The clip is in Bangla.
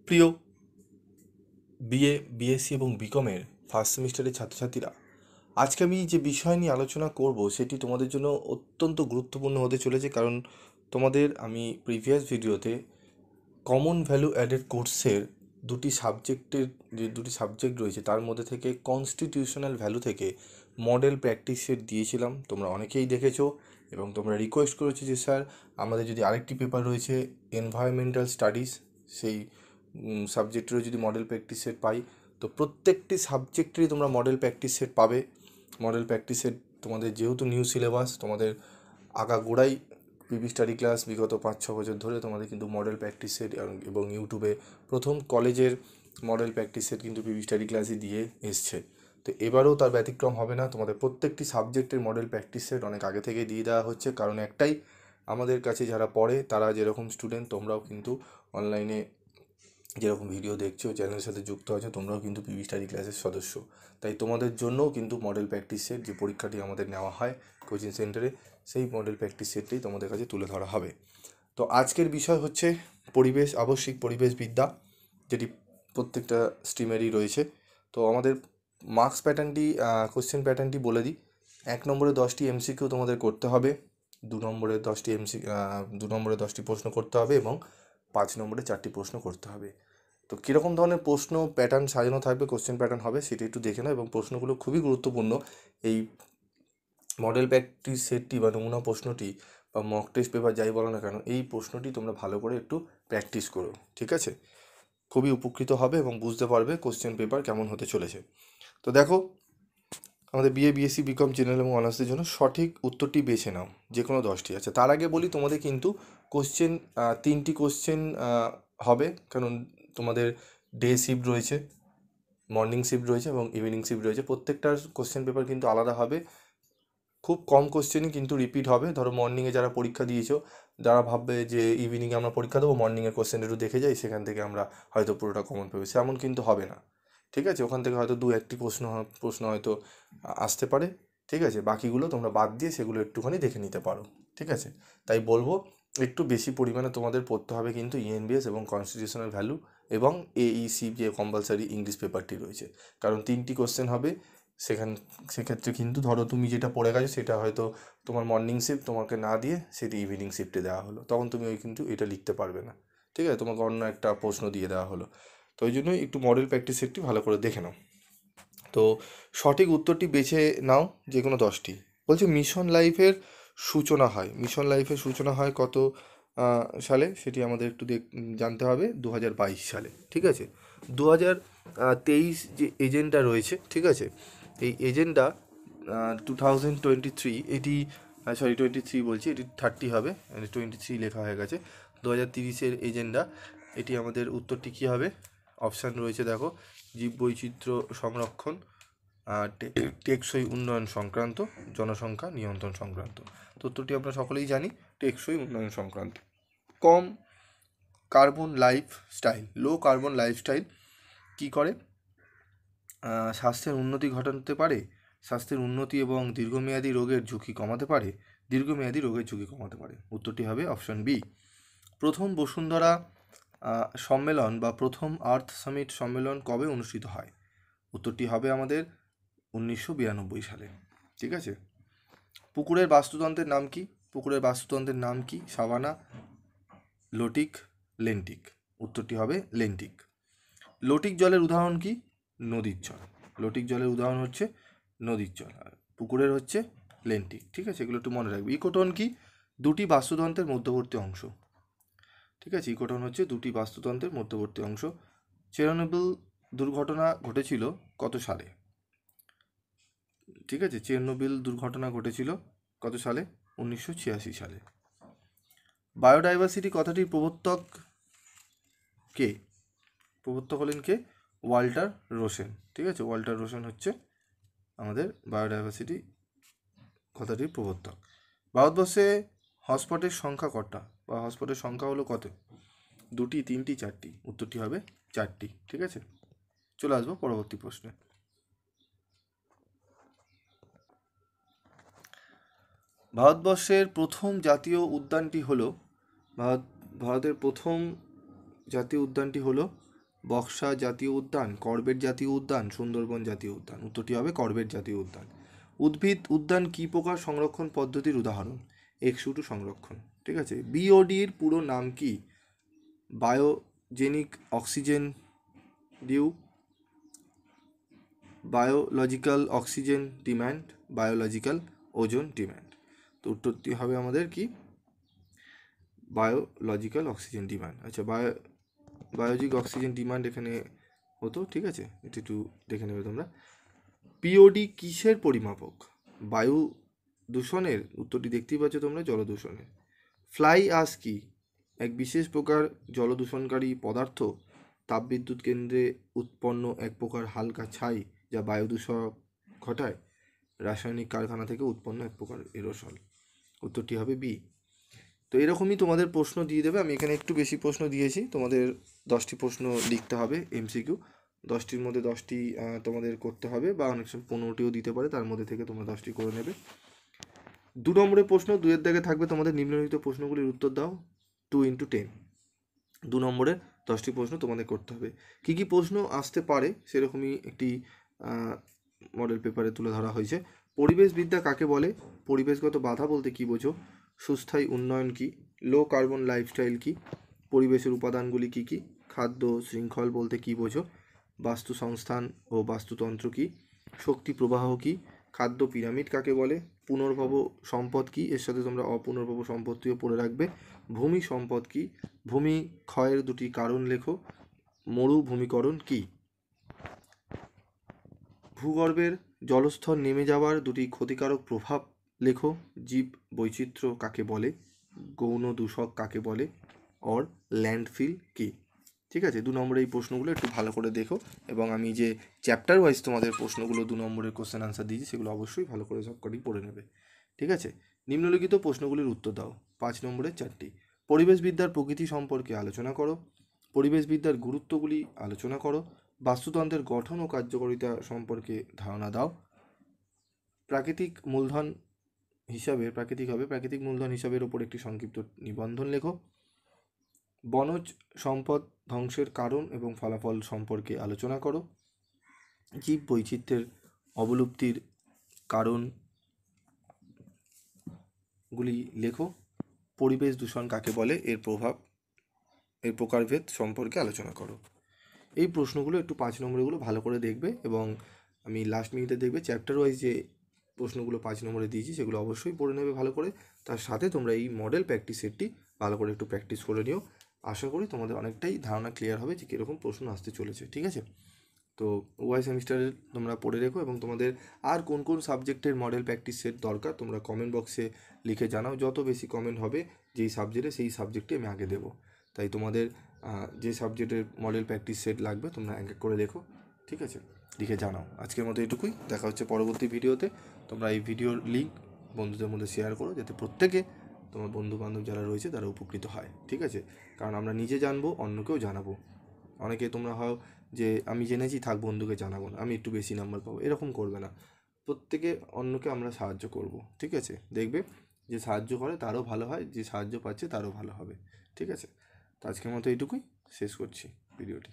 প্রিয় বিএ বিএসসি এবং বিকমের ফার্স্ট সেমিস্টারের ছাত্রছাত্রীরা, আজকে আমি যে বিষয় নিয়ে আলোচনা করব সেটি তোমাদের জন্য অত্যন্ত গুরুত্বপূর্ণ হতে চলেছে। কারণ তোমাদের আমি প্রিভিয়াস ভিডিওতে কমন ভ্যালু অ্যাডেড কোর্সের দুটি সাবজেক্ট রয়েছে, তার মধ্যে থেকে কনস্টিটিউশনাল ভ্যালু থেকে মডেল প্র্যাকটিস সেট দিয়েছিলাম। তোমরা অনেকেই দেখেছো এবং তোমরা রিকোয়েস্ট করেছো যে স্যার আমাদের যদি আরেকটি পেপার রয়েছে এনভায়রনমেন্টাল স্টাডিজ, সেই সাবজেক্টেরও যদি মডেল প্র্যাকটিস সেট পাই। তো প্রত্যেকটি সাবজেক্টেরই তোমরা মডেল প্র্যাকটিস সেট পাবে। মডেল প্র্যাকটিস সেট তোমাদের যেহেতু নিউ সিলেবাস, তোমাদের আগাগোড়াই পিপি স্টাডি ক্লাস বিগত 5-6 বছর ধরে তোমাদের কিন্তু মডেল প্র্যাকটিস সেট এবং ইউটিউবে প্রথম কলেজের মডেল প্র্যাকটিস সেট কিন্তু পিপি স্টাডি ক্লাসই দিয়ে এসছে। তো এবারেও তার ব্যতিক্রম হবে না। তোমাদের প্রত্যেকটি সাবজেক্টের মডেল প্র্যাকটিস সেট অনেক আগে থেকে দিয়ে দেওয়া হচ্ছে, কারণ একটাই, আমাদের কাছে যারা পড়ে তারা যেরকম স্টুডেন্ট, তোমরাও কিন্তু অনলাইনে যেরকম ভিডিও দেখছো, চ্যানেলের সাথে যুক্ত আছো, তোমরাও কিন্তু পিপি স্টাডি ক্লাসের সদস্য। তাই তোমাদের জন্যও কিন্তু মডেল প্র্যাকটিস সেট, যে পরীক্ষাটি আমাদের নেওয়া হয় কোচিং সেন্টারে, সেই মডেল প্র্যাকটিস সেটটাই তোমাদের কাছে তুলে ধরা হবে। তো আজকের বিষয় হচ্ছে আবশ্যিক পরিবেশবিদ্যা, যেটি প্রত্যেকটা স্ট্রিমেরই রয়েছে। তো আমাদের মার্কস প্যাটার্নটি, কোশ্চেন প্যাটার্নটি বলে দিই। 1 নম্বরে 10টি এমসিকিউ তোমাদের করতে হবে, 2 নম্বরে 10টি প্রশ্ন করতে হবে এবং 5 নম্বরে 4টি প্রশ্ন করতে হবে। তো কীরকম ধরনের প্রশ্ন প্যাটার্ন সাজানো থাকবে, কোশ্চেন প্যাটার্ন হবে, সেটা একটু দেখে নাও। এবং প্রশ্নগুলো খুবই গুরুত্বপূর্ণ। এই মডেল প্র্যাকটিস সেটটি বা নমুনা প্রশ্নটি বা মক টেস্ট পেপার যাই বলো না কেন, এই প্রশ্নটি তোমরা ভালো করে একটু প্র্যাকটিস করো, ঠিক আছে? খুবই উপকৃত হবে এবং বুঝতে পারবে কোশ্চেন পেপার কেমন হতে চলেছে। তো দেখো, আমাদের বিএ বিএসসি বিকম জেনারেল এবং অনার্সদের জন্য সঠিক উত্তরটি বেছে নাও, যে কোনো 10টি। আচ্ছা, তার আগে বলি তোমাদের কিন্তু কোশ্চেন 3টি কোশ্চেন হবে, কারণ তোমাদের ডে শিফট রয়েছে, মর্নিং শিফট রয়েছে এবং ইভিনিং শিফট রয়েছে। প্রত্যেকটার কোশ্চেন পেপার কিন্তু আলাদা হবে। খুব কম কোশ্চেনই কিন্তু রিপিট হবে। ধরো মর্নিংয়ে যারা পরীক্ষা দিয়েছো, যারা ভাববে যে ইভিনিংয়ে আমরা পরীক্ষা দেবো, মর্নিংয়ের কোশ্চেন একটু দেখে যাই, সেখান থেকে আমরা হয়তো পুরোটা কমন পাবে, সেমন কিন্তু হবে না, ঠিক আছে? ওখান থেকে হয়তো 2-1টি প্রশ্ন হয়তো আসতে পারে, ঠিক আছে? বাকিগুলো তোমরা বাদ দিয়ে সেগুলো একটুখানি দেখে নিতে পারো, ঠিক আছে? তাই বলবো একটু বেশি পরিমাণে তোমাদের পড়তে হবে কিন্তু ইএনবিএস এবং কনস্টিটিউশনাল ভ্যালু এবং এইসি, যে কম্পালসারি ইংলিশ পেপারটি রয়েছে। কারণ 3টি কোশ্চেন হবে সেক্ষেত্রে কিন্তু ধরো তুমি যেটা পড়ে গেছো সেটা হয়তো তোমার মর্নিং শিফট তোমাকে না দিয়ে সেটি ইভিনিং শিফটে দেওয়া হলো, তখন তুমি কিন্তু এটা লিখতে পারবে না, ঠিক আছে? তোমাকে অন্য একটা প্রশ্ন দিয়ে দেওয়া হলো। তো ওই জন্যই একটু মডেল প্র্যাকটিস সেটটি ভালো করে দেখে নাও। তো সঠিক উত্তরটি বেছে নাও, যে কোনো 10টি। বলছে মিশন লাইফের সূচনা হয় কত সালে, সেটি আমাদের একটু জানতে হবে। 2022 সালে, ঠিক আছে? 2023 যে এজেন্ডা রয়েছে, ঠিক আছে, এই এজেন্ডা 2023, এটি 23 বলছি, এটি 30 হবে, 23 লেখা হয়ে গেছে। 2030-এর এজেন্ডা, এটি আমাদের উত্তরটি কী হবে? অপশান রয়েছে, দেখো, জীববৈচিত্র্য সংরক্ষণ, টেকসই উন্নয়ন সংক্রান্ত, জনসংখ্যা নিয়ন্ত্রণ সংক্রান্ত। তো উত্তরটি আমরা সকলেই জানি, টেকসই উন্নয়ন সংক্রান্ত। লো কার্বন লাইফস্টাইল কী করে? স্বাস্থ্যের উন্নতি ঘটাতে পারে, স্বাস্থ্যের উন্নতি এবং দীর্ঘমেয়াদী রোগের ঝুঁকি কমাতে পারে, উত্তরটি হবে অপশন বি। প্রথম বসুন্ধরা সম্মেলন বা প্রথম আর্থ সামিট সম্মেলন কবে অনুষ্ঠিত হয়? উত্তরটি হবে আমাদের 1992 সালে, ঠিক আছে? পুকুরের বাস্তুতন্ত্রের নাম কি? Savanna, lotic, lentic. উত্তরটি হবে লেন্টিক। লোটিক জলের উদাহরণ কি? নদীর জল। লোটিক জলের উদাহরণ হচ্ছে নদীর জল, আর পুকুরের হচ্ছে লেন্টিক, ঠিক আছে? এগুলো একটু মনে রাখবে। ইকোটোন কি? দুটি বাস্তুতন্ত্রের মধ্যবর্তী অংশ, ঠিক আছে? ইকোটোন হচ্ছে দুটি বাস্তুতন্ত্রের মধ্যবর্তী অংশ। চেরনোবিল দুর্ঘটনা ঘটেছিল কত সালে? ঠিক আছে, চেরনোবিল দুর্ঘটনা ঘটেছিল কত সালে? 1986 সালে। বায়োডাইভার্সিটি কথাটির প্রবর্তক হলেন কে? ওয়াল্টার রোসেন, ঠিক আছে? ওয়াল্টার রোসেন হচ্ছে আমাদের বায়োডাইভার্সিটি কথাটির প্রবর্তক। ভারতবর্ষে হটস্পটের সংখ্যা কটা, বা হটস্পটের সংখ্যা হলো কত? 2টি, 3টি, 4টি? উত্তরটি হবে 4টি, ঠিক আছে? চলে আসবো পরবর্তী প্রশ্নে। ভারতবর্ষের প্রথম জাতীয় উদ্যানটি হলো ভারতের প্রথম জাতীয় উদ্যানটি হলো বক্সা জাতীয় উদ্যান, কর্বেট জাতীয় উদ্যান, সুন্দরবন জাতীয় উদ্যান? উত্তরটি হবে কর্বেট জাতীয় উদ্যান। উদ্ভিদ উদ্যান কী প্রকার সংরক্ষণ পদ্ধতির উদাহরণ? এক্স2 সংরক্ষণ। ঠিক আছে। বিওডির পুরো নাম কি? Biogenic oxygen due, biological oxygen demand, biological ozone demand? তো উত্তরটি হবে আমাদের কি? Biological oxygen demand. আচ্ছা, বায়োজিক অক্সিজেন ডিমান্ড এখানে হতো। ঠিক আছে, এটা একটু দেখে নেবে তোমরা। পিওডি কিসের পরিমাপক? বায়ু দূষণের? উত্তরটি দেখতেই পাচ্ছ তোমরা, জলদূষণের। ফ্লাই অ্যাশ কি? এক বিশেষ প্রকার জলদূষণকারী পদার্থ, তাপবিদ্যুৎ কেন্দ্রে উৎপন্ন এক প্রকার হালকা ছাই যা বায়ু দূষণ ঘটায়, রাসায়নিক কারখানা থেকে উৎপন্ন এক প্রকার এরোসল? উত্তরটি হবে বি। তো এরকমই তোমাদের প্রশ্ন দিয়ে দেবে। আমি এখানে একটু বেশি প্রশ্ন দিয়েছি, তোমাদের 10টি প্রশ্ন লিখতে হবে এমসিকিউ। 10টির মধ্যে 10টি তোমাদের করতে হবে, বা অনেক সময় 15টিও দিতে পারে, তার মধ্যে থেকে তোমরা 10টি করে নেবে। 2 নম্বরের প্রশ্ন, 2-এর দাগে থাকবে তোমাদের নিম্নলিখিত প্রশ্নগুলির উত্তর দাও 2 × 10। 2 নম্বরে 10টি প্রশ্ন তোমাদের করতে হবে। কী কী প্রশ্ন আসতে পারে সেরকমই একটি মডেল পেপারে তুলে ধরা হয়েছে। পরিবেশবিদ্যা কাকে বলে? পরিবেশগত বাধা বলতে কী বোঝো? সুস্থায়ী উন্নয়ন কি? লো কার্বন লাইফস্টাইল কি? পরিবেশের উপাদানগুলি কি কি? খাদ্য শৃঙ্খল বলতে কী বোঝো? বাস্তু সংস্থান ও বাস্তুতন্ত্র কি? শক্তি প্রবাহ কি? খাদ্য পিরামিড কাকে বলে? পুনর্ভব সম্পদ কি? এর সাথে তোমরা অপুনর্ভব সম্পত্তিও পড়ে রাখবে। ভূমি সম্পদ কি? ভূমি ক্ষয়ের 2টি কারণ লেখো। মরুভূমিকরণ কি? ভূগর্ভের জলস্তর নেমে যাওয়ার 2টি ক্ষতিকারক প্রভাব লেখো। জীব বৈচিত্র্য কাকে বলে? গৌণ দূষক কাকে বলে? অর ল্যান্ডফিল কি? ঠিক আছে, 2 নম্বরের এই প্রশ্নগুলো একটু ভালো করে দেখো, এবং আমি যে চ্যাপ্টার ওয়াইজ তোমাদের প্রশ্নগুলো 2 নম্বরের কোশ্চেন আনসার দিয়েছি সেগুলো অবশ্যই ভালো করে সব করেই পড়ে নেবে। ঠিক আছে, নিম্নলিখিত প্রশ্নগুলির উত্তর দাও। 5 নম্বরের 4টি। পরিবেশবিদ্যার প্রকৃতি সম্পর্কে আলোচনা করো। পরিবেশবিদ্যার গুরুত্বগুলি আলোচনা করো। বাস্তুতন্ত্রের গঠন ও কার্যকারিতা সম্পর্কে ধারণা দাও। প্রাকৃতিক মূলধন হিসাবের ওপর একটি সংক্ষিপ্ত নিবন্ধন লেখো। বনজ সম্পদ ধ্বংসের কারণ এবং ফলাফল সম্পর্কে আলোচনা করো। জীব বৈচিত্র্যের অবলুপ্তির কারণগুলি লেখো। পরিবেশ দূষণ কাকে বলে? এর প্রকারভেদ সম্পর্কে আলোচনা করো। এই প্রশ্নগুলো একটু 5 নম্বরগুলো ভালো করে দেখবে, এবং আমি লাস্ট মিনিটে দেখবে চ্যাপ্টার ওয়াইজ যে প্রশ্নগুলো 5 নম্বরে দিয়েছি সেগুলো অবশ্যই পড়ে নেবে ভালো করে। তার সাথে তোমরা এই মডেল প্র্যাকটিস সেটটি ভালো করে একটু প্র্যাকটিস করে নিও। আশা করি তোমাদের অনেকটাই ধারণা ক্লিয়ার হবে যে কীরকম প্রশ্ন আসতে চলেছে। ঠিক আছে, তো ওয়াই সেমিস্টারে তোমরা পড়ে রেখো, এবং তোমাদের আর কোন কোন সাবজেক্টের মডেল প্র্যাকটিস সেট দরকার তোমরা কমেন্ট বক্সে লিখে জানাও। যত বেশি কমেন্ট হবে যেই সাবজেক্টে, সেই সাবজেক্টে আমি আগে দেবো। তাই তোমাদের যে সাবজেক্টের মডেল প্র্যাকটিস সেট লাগবে তোমরা এক এক করে লেখো। ঠিক আছে, লিখে জানাও। আজকের মতো এটুকুই, দেখা হচ্ছে পরবর্তী ভিডিওতে। তোমরা এই ভিডিওর লিঙ্ক বন্ধুদের মধ্যে শেয়ার করো, যাতে প্রত্যেকে তোমার বন্ধুবান্ধব যারা রয়েছে তারা উপকৃত হয়। ঠিক আছে, কারণ আমরা নিজে জানবো, অন্যকেও জানাবো। অনেকে তোমরা হয় যে আমি জেনেছি থাক বন্ধুকে জানাবো না, আমি একটু বেশি নাম্বার পাবো, এরকম করবে না। প্রত্যেকে অন্যকে আমরা সাহায্য করব। ঠিক আছে, দেখবে যে সাহায্য করে তারও ভালো হয়, যে সাহায্য পাচ্ছে তারও ভালো হবে। ঠিক আছে, তো আজকের মতো এইটুকুই, শেষ করছি ভিডিওটি।